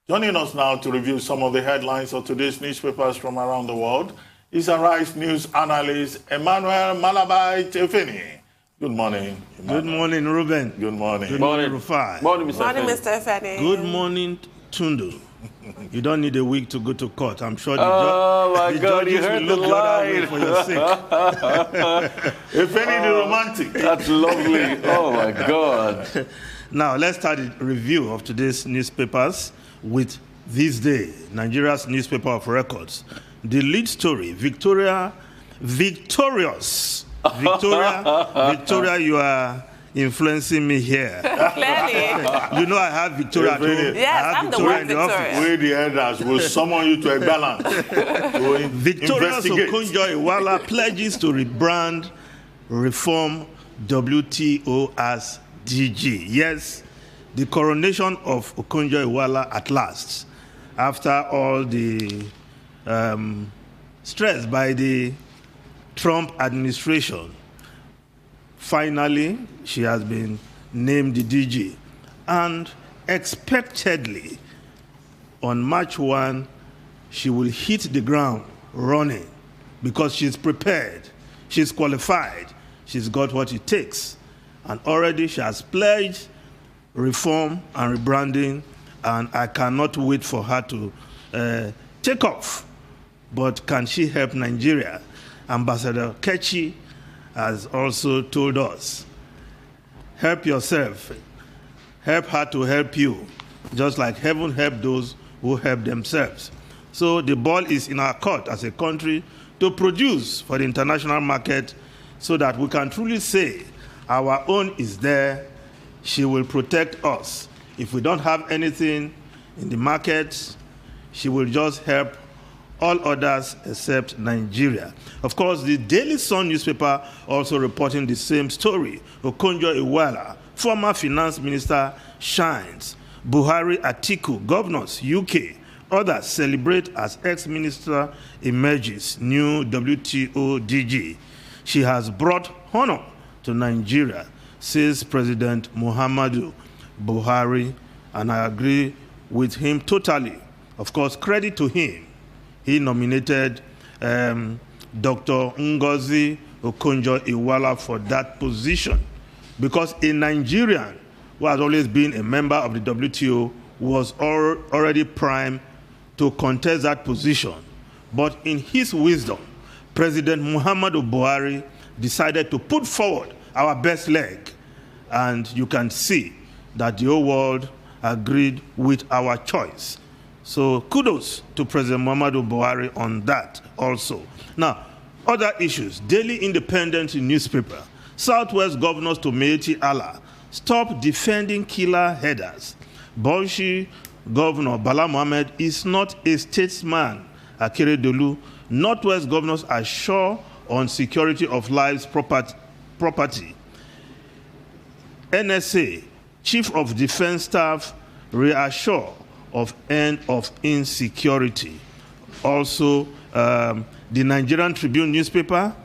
Joining us now to review some of the headlines of today's newspapers from around the world is Arise News analyst Emmanuel Malabai Tefeni. Good morning, Emmanuel. Good morning, Ruben. Good morning. Good morning, Rufai. Morning, Mr. Feni. Good morning, Tundu. You don't need a week to go to court. I'm sure the judges will look the other way for your sake. Efeni the romantic. That's lovely. Oh, my God. Now, let's start the review of today's newspapers with This Day, Nigeria's newspaper of records. The lead story, Victoria, you are influencing me here. Clearly. You know I have Victoria at home. Yes, I'm the one Victoria. We, the elders, will summon you to a balance. Victoria's Okonjo-Iweala pledges to rebrand, reform WTO as DG. Yes, the coronation of Okonjo-Iweala at last, after all the stress by the Trump administration. Finally, she has been named the DG. And expectedly, on March 1, she will hit the ground running because she's prepared, she's qualified, she's got what it takes. And already she has pledged reform and rebranding, and I cannot wait for her to take off. But can she help Nigeria? Ambassador Kechi has also told us, help yourself, help her to help you, just like heaven helped those who help themselves. So the ball is in our court as a country to produce for the international market so that we can truly say our own is there, she will protect us. If we don't have anything in the market, she will just help all others except Nigeria. Of course, the Daily Sun newspaper also reporting the same story. Okonjo-Iweala, former finance minister, shines. Buhari, Atiku, governors, UK, others celebrate as ex-minister emerges new WTO DG. She has brought honor to Nigeria, says President Muhammadu Buhari, and I agree with him totally. Of course, credit to him. He nominated Dr. Ngozi Okonjo-Iweala for that position because a Nigerian who has always been a member of the WTO was already primed to contest that position. But in his wisdom, President Muhammadu Buhari decided to put forward our best leg, and you can see that the whole world agreed with our choice. So kudos to President Muhammadu Buhari on that also. Now, other issues. Daily Independent newspaper. Southwest governors to Meeti Allah. Stop defending killer headers. Bauchi Governor Bala Mohammed is not a statesman. Akeredolu. Northwest governors are sure on security of lives property. NSA, Chief of Defense Staff, reassure of end of insecurity. Also, the Nigerian Tribune newspaper,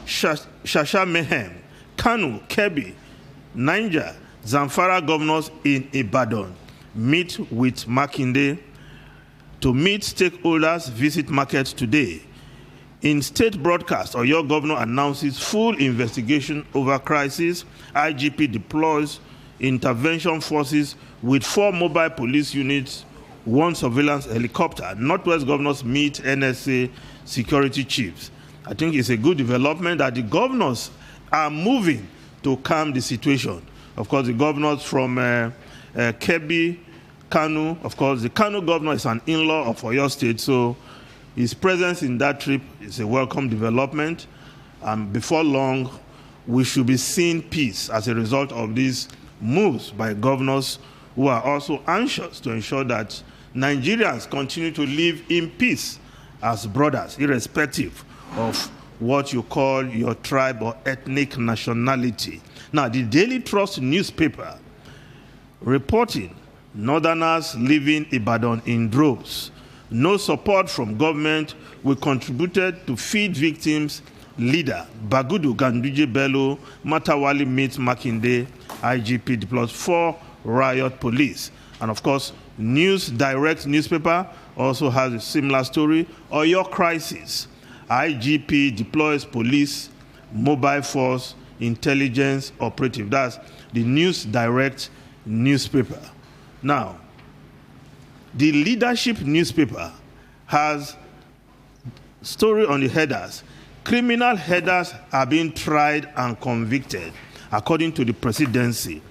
Shasha Mehem, Kanu, Kebbi, Niger, Zamfara governors in Ibadan meet with Makinde to meet stakeholders, visit markets today. In state broadcast, Oyo governor announces full investigation over crisis. IGP deploys intervention forces with 4 mobile police units, 1 surveillance helicopter. Northwest governors meet NSA security chiefs. I think it's a good development that the governors are moving to calm the situation. Of course, the governors from Kebbi, Kanu, of course, the Kanu governor is an in-law of Oyo State, so his presence in that trip is a welcome development. Before long, we should be seeing peace as a result of these moves by governors who are also anxious to ensure that Nigerians continue to live in peace as brothers, irrespective of what you call your tribe or ethnic nationality. Now, the Daily Trust newspaper reporting Northerners leaving Ibadan in droves. No support from government. We contributed to feed victims. Leader Bagudu Ganduje Bello, Matawali meets Makinde. IGP deploys 4 riot police. And of course, News Direct newspaper also has a similar story. Oyo crisis. IGP deploys police, mobile force, intelligence operative. That's the News Direct newspaper. Now, the Leadership newspaper has story on the headers. Criminal headers are being tried and convicted, according to the presidency.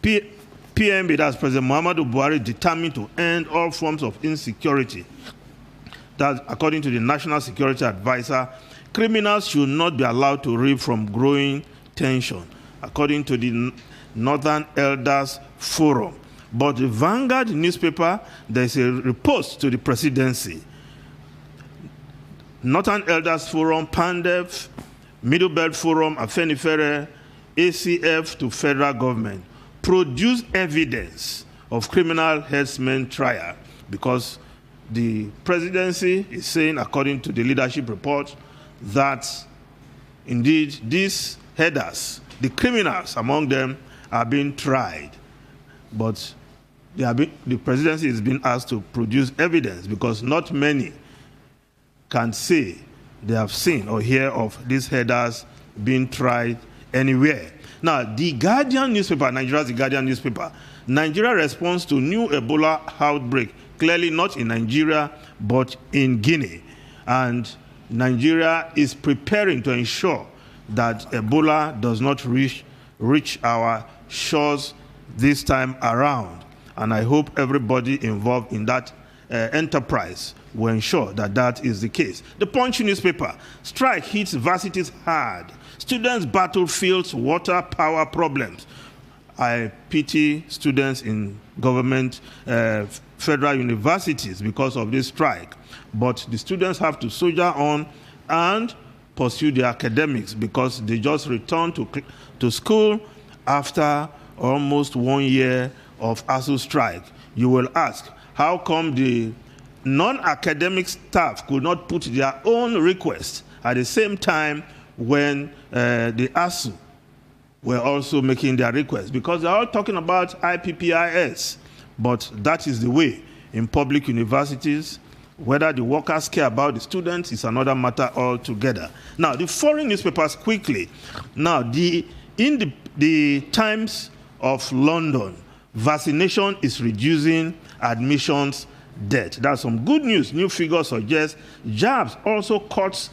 PMB, that's President Muhammadu Buhari, determined to end all forms of insecurity. That, according to the National Security Advisor, criminals should not be allowed to reap from growing tension, according to the Northern Elders Forum. But the Vanguard newspaper, there's a repost to the presidency. Northern Elders Forum, PANDEF, Middle Belt Forum, Afenifere, ACF to federal government produce evidence of criminal herdsmen trial, because the presidency is saying, according to the leadership report, that indeed these headers, the criminals among them, are being tried. But the presidency is being asked to produce evidence, because not many can say they have seen or hear of these headers being tried anywhere. Now, the Guardian newspaper, Nigeria's The Guardian newspaper, Nigeria responds to new Ebola outbreak, clearly not in Nigeria, but in Guinea. And Nigeria is preparing to ensure that Ebola does not reach our shores this time around. And I hope everybody involved in that enterprise will ensure that that is the case. The Punch newspaper, strike hits varsities hard. Students battle fields, water, power problems. I pity students in government federal universities because of this strike. But the students have to soldier on and pursue their academics, because they just returned to school after almost 1 year of ASU strike. You will ask, how come the non-academic staff could not put their own requests at the same time when the ASU were also making their requests? Because they're all talking about IPPIS, but that is the way in public universities. Whether the workers care about the students is another matter altogether. Now, the foreign newspapers quickly. Now, in the Times of London, vaccination is reducing admissions death. That's some good news. New figures suggest jabs also cuts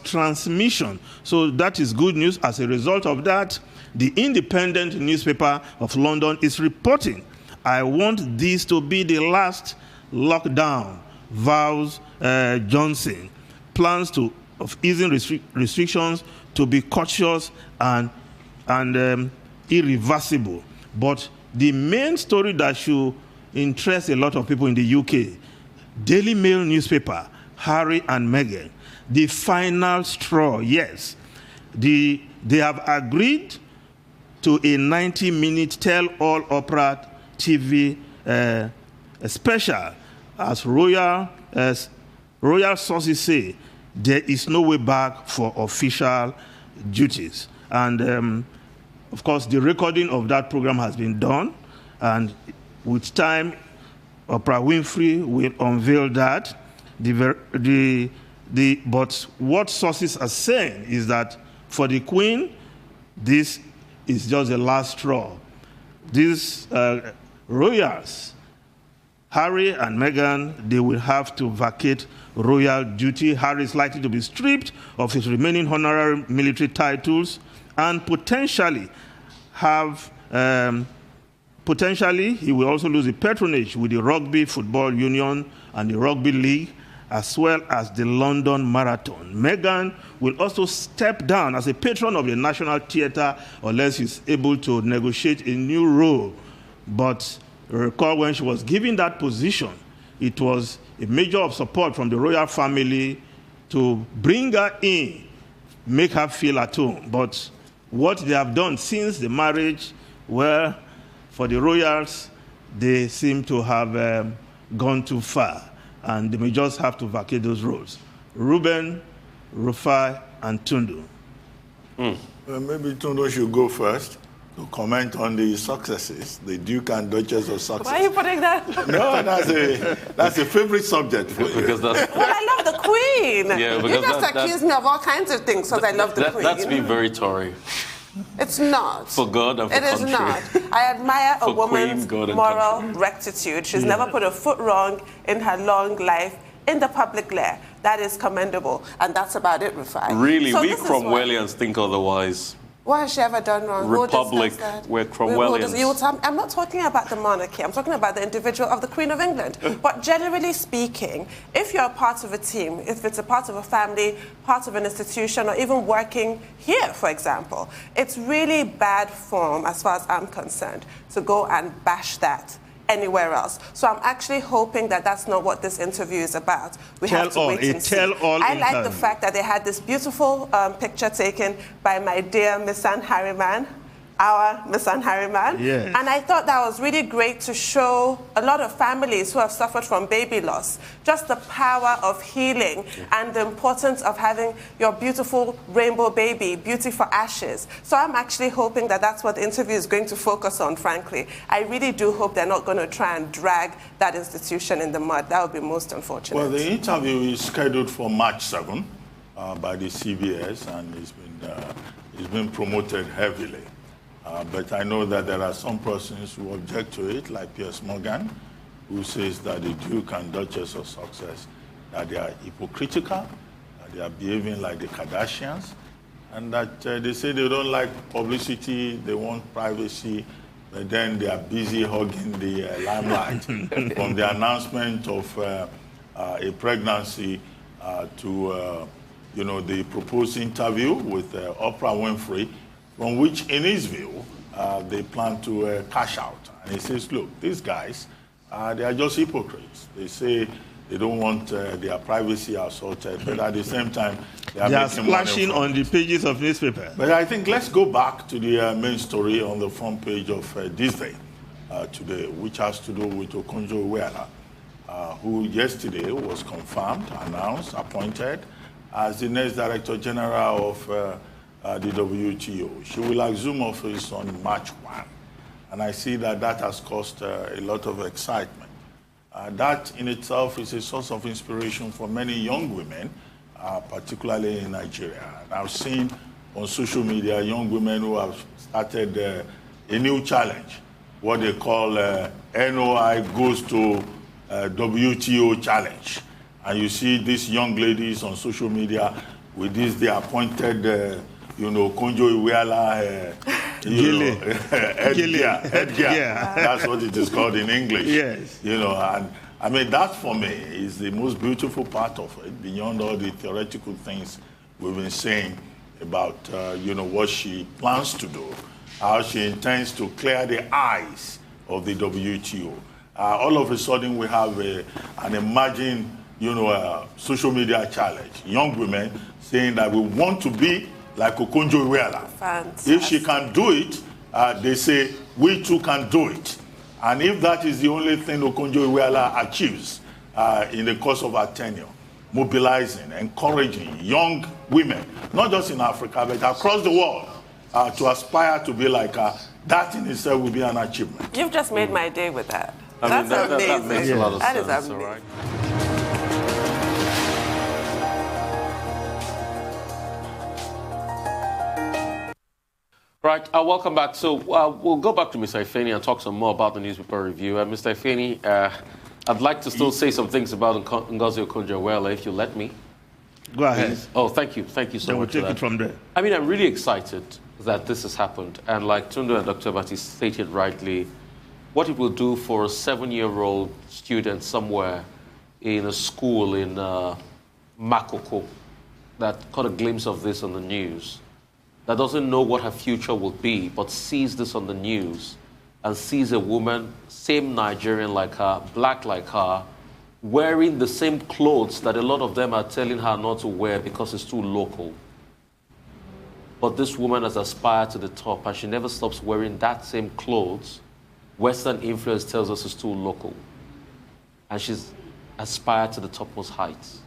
transmission. So that is good news. As a result of that, the Independent newspaper of London is reporting, I want this to be the last lockdown, vows Johnson. Plans of easing restrictions to be cautious and irreversible. But the main story that should interest a lot of people in the UK, Daily Mail newspaper, Harry and Meghan, the final straw. Yes, they have agreed to a 90-minute tell-all opera TV special. As royal sources say, there is no way back for official duties. And of course, the recording of that program has been done, and with time, Oprah Winfrey will unveil that. But what sources are saying is that for the Queen, this is just the last straw. These royals, Harry and Meghan, they will have to vacate royal duty. Harry is likely to be stripped of his remaining honorary military titles and potentially he will also lose the patronage with the Rugby Football Union and the Rugby League, as well as the London Marathon. Meghan will also step down as a patron of the National Theatre unless she's able to negotiate a new role. But recall, when she was given that position, it was a measure of support from the royal family to bring her in, make her feel at home. But what they have done since the marriage, well, for the royals, they seem to have gone too far, and they may just have to vacate those roles. Ruben, Rufai, and Tundu. Maybe Tundu should go first. to comment on the successes, the Duke and Duchess of Sussex. Why are you putting that? No, that's a favorite subject for you. Because that's... Well, I love the Queen. Yeah, because you just accuse me of all kinds of things because I love the Queen. That's being very Tory. It's not. For God and for country. It is not. I admire a woman's Queen, moral rectitude. She's never put a foot wrong in her long life in the public glare. That is commendable. And that's about it, Rufai. Really? So we Cromwellians think otherwise. What has she ever done wrong? Republic, we're Cromwellians. I'm not talking about the monarchy. I'm talking about the individual of the Queen of England. But generally speaking, if you're a part of a team, if it's a part of a family, part of an institution, or even working here, for example, it's really bad form, as far as I'm concerned, to go and bash that anywhere else. So I'm actually hoping that that's not what this interview is about. We have to wait and see. I like the fact that they had this beautiful picture taken by my dear Miss Anne Harriman, our Miss Anne Harriman. Yes. And I thought that was really great to show a lot of families who have suffered from baby loss, just the power of healing and the importance of having your beautiful rainbow baby, beauty for ashes. So I'm actually hoping that that's what the interview is going to focus on, frankly. I really do hope they're not going to try and drag that institution in the mud. That would be most unfortunate. Well, the interview is scheduled for March 7 by the CBS, and it's been promoted heavily. But I know that there are some persons who object to it, like Piers Morgan, who says that the Duke and Duchess of Sussex, that they are hypocritical, that they are behaving like the Kardashians, and that they say they don't like publicity, they want privacy, but then they are busy hogging the limelight from the announcement of a pregnancy to the proposed interview with Oprah Winfrey, from which, in his view, they plan to cash out. And he says, look, these guys, they are just hypocrites. They say they don't want their privacy assaulted, but at the same time, they are splashing on the pages of newspaper. But I think let's go back to the main story on the front page of this day today, which has to do with Okonjo-Iweala, who yesterday was confirmed, announced, appointed as the next Director General of the WTO. She will assume office on March 1. And I see that that has caused a lot of excitement. That in itself is a source of inspiration for many young women, particularly in Nigeria. And I've seen on social media young women who have started a new challenge, what they call NOI goes to WTO challenge. And you see these young ladies on social media with this, they appointed Okonjo-Iweala, headgear. Yeah. That's what it is called in English. Yes. And I mean, that for me is the most beautiful part of it, beyond all the theoretical things we've been saying about, what she plans to do, how she intends to clear the eyes of the WTO. All of a sudden, we have an emerging, social media challenge. Young women saying that we want to be like Okonjo-Iweala. If she can do it, they say, we too can do it. And if that is the only thing Okonjo-Iweala achieves in the course of her tenure, mobilizing, encouraging young women, not just in Africa, but across the world, to aspire to be like her, that in itself will be an achievement. You've just made my day with that. That's amazing. That makes a lot of sense. That is amazing. All right. Right, welcome back. So we'll go back to Mr. Ifeni and talk some more about the newspaper review. Mr. Ifeni, I'd like to still say some things about Ngozi Okonjo-Iweala, if you let me. Go ahead. Please. Oh, thank you. Thank you so much. We'll take it from there. I mean, I'm really excited that this has happened. And like Tunde and Dr. Bati stated rightly, what it will do for a 7-year-old student somewhere in a school in Makoko that caught a glimpse of this on the news, that doesn't know what her future will be, but sees this on the news and sees a woman, same Nigerian like her, black like her, wearing the same clothes that a lot of them are telling her not to wear because it's too local. But this woman has aspired to the top and she never stops wearing that same clothes. Western influence tells us it's too local. And she's aspired to the topmost heights.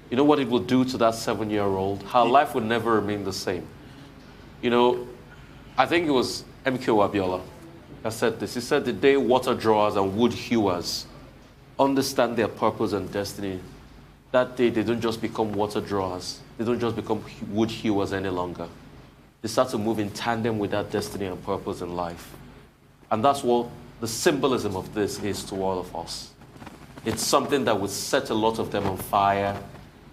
You know what it will do to that 7-year-old? Her life will never remain the same. I think it was Okonjo-Iweala that said this. He said the day water drawers and wood hewers understand their purpose and destiny, that day they don't just become water drawers. They don't just become wood hewers any longer. They start to move in tandem with that destiny and purpose in life. And that's what the symbolism of this is to all of us. It's something that would set a lot of them on fire.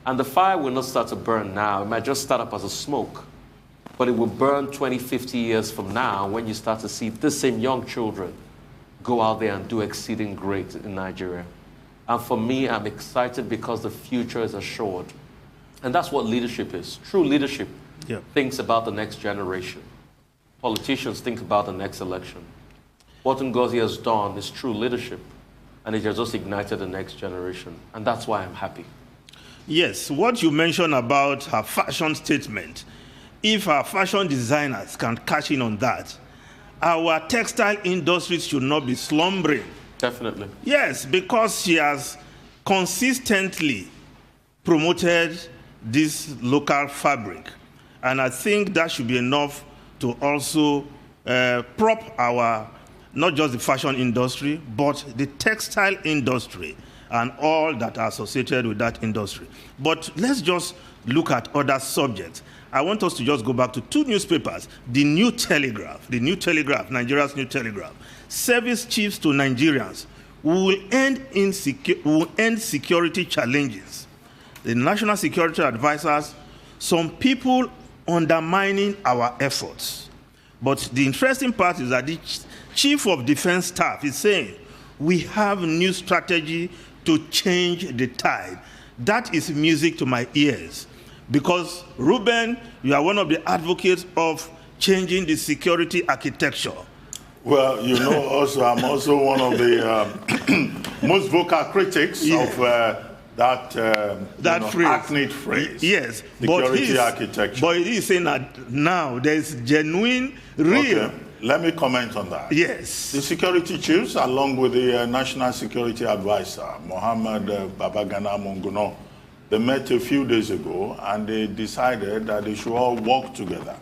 And the fire will not start to burn now. It might just start up as a smoke. But it will burn 20, 50 years from now when you start to see the same young children go out there and do exceeding great in Nigeria. And for me, I'm excited because the future is assured. And that's what leadership is. True leadership thinks about the next generation. Politicians think about the next election. What Ngozi has done is true leadership. And it has just ignited the next generation. And that's why I'm happy. Yes, what you mentioned about her fashion statement, if our fashion designers can cash in on that, our textile industries should not be slumbering. Definitely. Yes, because she has consistently promoted this local fabric. And I think that should be enough to also prop our, not just the fashion industry, but the textile industry and all that are associated with that industry. But let's just look at other subjects. I want us to just go back to two newspapers. The New Telegraph, Nigeria's New Telegraph. Service chiefs to Nigerians will end security challenges. The national security advisors, some people undermining our efforts. But the interesting part is that the chief of defense staff is saying, we have new strategy to change the tide. That is music to my ears. Because, Ruben, you are one of the advocates of changing the security architecture. Well, you know, also, I'm also one of the most vocal critics of that hackneyed phrase. Yes, security architecture. But he is saying that now there is genuine, real. Okay. Let me comment on that. Yes. The security chiefs, along with the National Security Advisor, Mohammed Babagana Monguno, they met a few days ago and they decided that they should all work together.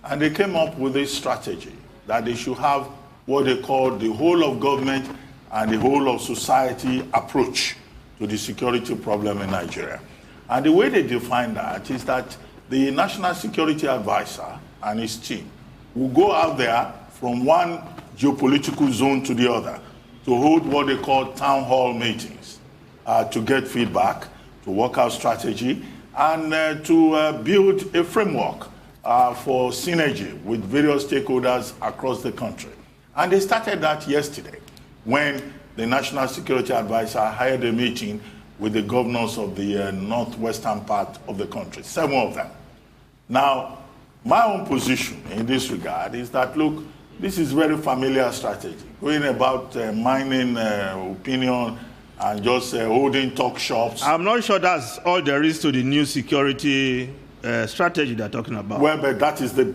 And they came up with a strategy that they should have what they call the whole of government and the whole of society approach to the security problem in Nigeria. And the way they define that is that the National Security Advisor and his team will go out there from one geopolitical zone to the other to hold what they call town hall meetings to get feedback, to work out strategy, and to build a framework for synergy with various stakeholders across the country. And they started that yesterday when the National Security Advisor had a meeting with the governors of the northwestern part of the country, 7 of them. Now, my own position in this regard is that, look, this is very familiar strategy, going about mining opinion and just holding talk shops. I'm not sure that's all there is to the new security strategy they're talking about. Well, but that is the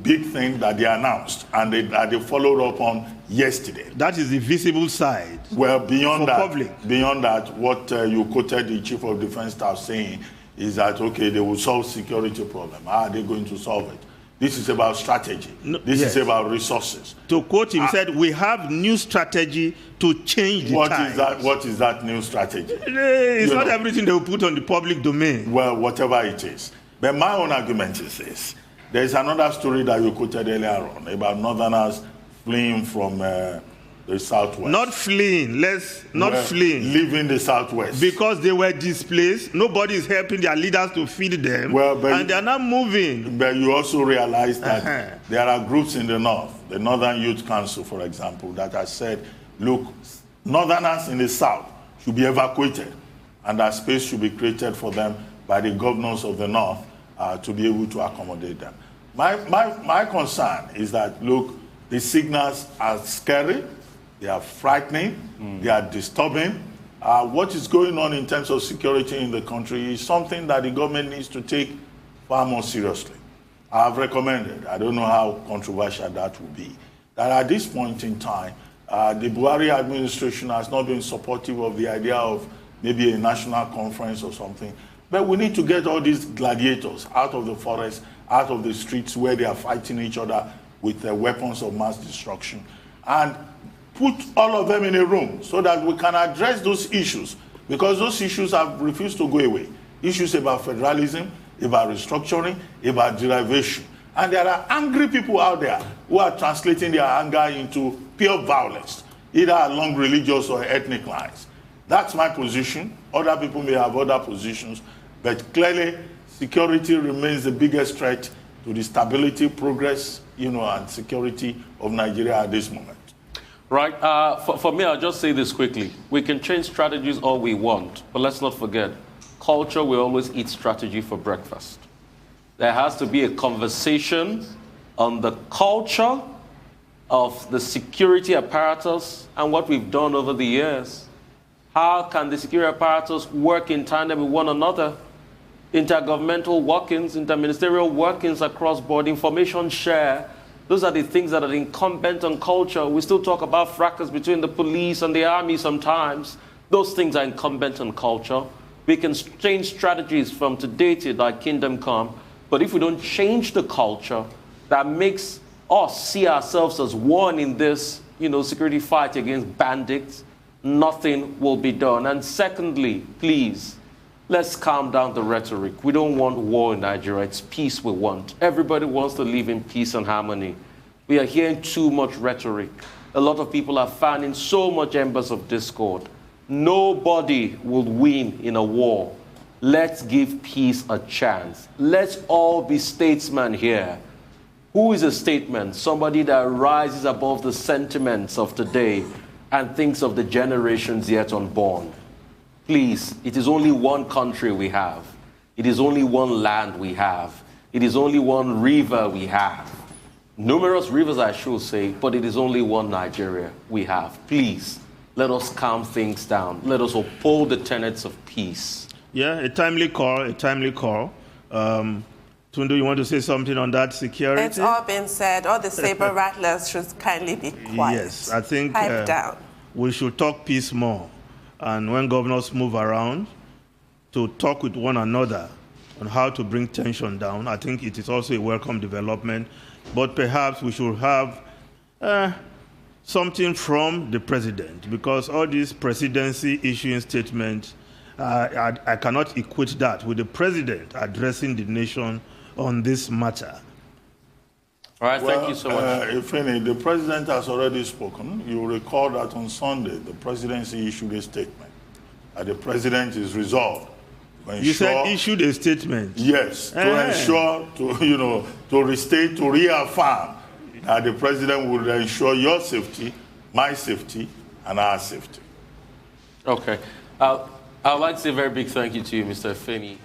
big thing that they announced and they followed up on yesterday. That is the visible side. Well, beyond that, public. Beyond that, what you quoted the Chief of Defense Staff saying is that, okay, they will solve security problem. How are they going to solve it? This is about strategy. This is about resources. To quote him, said, we have new strategy to change the times. What is that new strategy? It's not everything they will put on the public domain. Well, whatever it is. But my own argument is this. There is another story that you quoted earlier on about northerners fleeing from the southwest. Not fleeing, fleeing. Leaving the southwest. Because they were displaced. Nobody is helping their leaders to feed them. And they are not moving. But you also realize that there are groups in the north, the Northern Youth Council, for example, that have said, look, northerners in the south should be evacuated. And that space should be created for them by the governors of the north to be able to accommodate them. My concern is that, look, the signals are scary. They are frightening. They are disturbing. What is going on in terms of security in the country is something that the government needs to take far more seriously. I have recommended, I don't know how controversial that will be, that at this point in time, the Buhari administration has not been supportive of the idea of maybe a national conference or something. But we need to get all these gladiators out of the forest, out of the streets where they are fighting each other, with weapons of mass destruction, and put all of them in a room so that we can address those issues, because those issues have refused to go away. Issues about federalism, about restructuring, about derivation. And there are angry people out there who are translating their anger into pure violence, either along religious or ethnic lines. That's my position. Other people may have other positions, but clearly security remains the biggest threat to the stability, progress, and security of Nigeria at this moment. Right. For me, I'll just say this quickly. We can change strategies all we want, but let's not forget, culture will always eat strategy for breakfast. There has to be a conversation on the culture of the security apparatus and what we've done over the years. How can the security apparatus work in tandem with one another? Intergovernmental workings, interministerial workings across board, information share. Those are the things that are incumbent on culture. We still talk about fracas between the police and the army sometimes. Those things are incumbent on culture. We can change strategies from today till thy kingdom come. But if we don't change the culture that makes us see ourselves as one in this, security fight against bandits, nothing will be done. And secondly, please, let's calm down the rhetoric. We don't want war in Nigeria. It's peace we want. Everybody wants to live in peace and harmony. We are hearing too much rhetoric. A lot of people are fanning so much embers of discord. Nobody will win in a war. Let's give peace a chance. Let's all be statesmen here. Who is a statesman? Somebody that rises above the sentiments of today and thinks of the generations yet unborn. Please, it is only one country we have. It is only one land we have. It is only one river we have. Numerous rivers, I should say, but it is only one Nigeria we have. Please, let us calm things down. Let us uphold the tenets of peace. Yeah, a timely call, a timely call. Tundu, you want to say something on that security? It's all been said. All the saber rattlers should kindly be quiet. Yes, I think Pipe down. We should talk peace more. And when governors move around to talk with one another on how to bring tension down, I think it is also a welcome development. But perhaps we should have something from the president, because all these presidency issuing statements, I cannot equate that with the president addressing the nation on this matter. All right, thank you so much. Ifeni, the president has already spoken. You will recall that on Sunday, the presidency issued a statement. The president is resolved to ensure... You said issued a statement? Yes, to ensure, to restate, to reaffirm that the president will ensure your safety, my safety, and our safety. Okay. I'd like to say a very big thank you to you, Mr. Ifeni.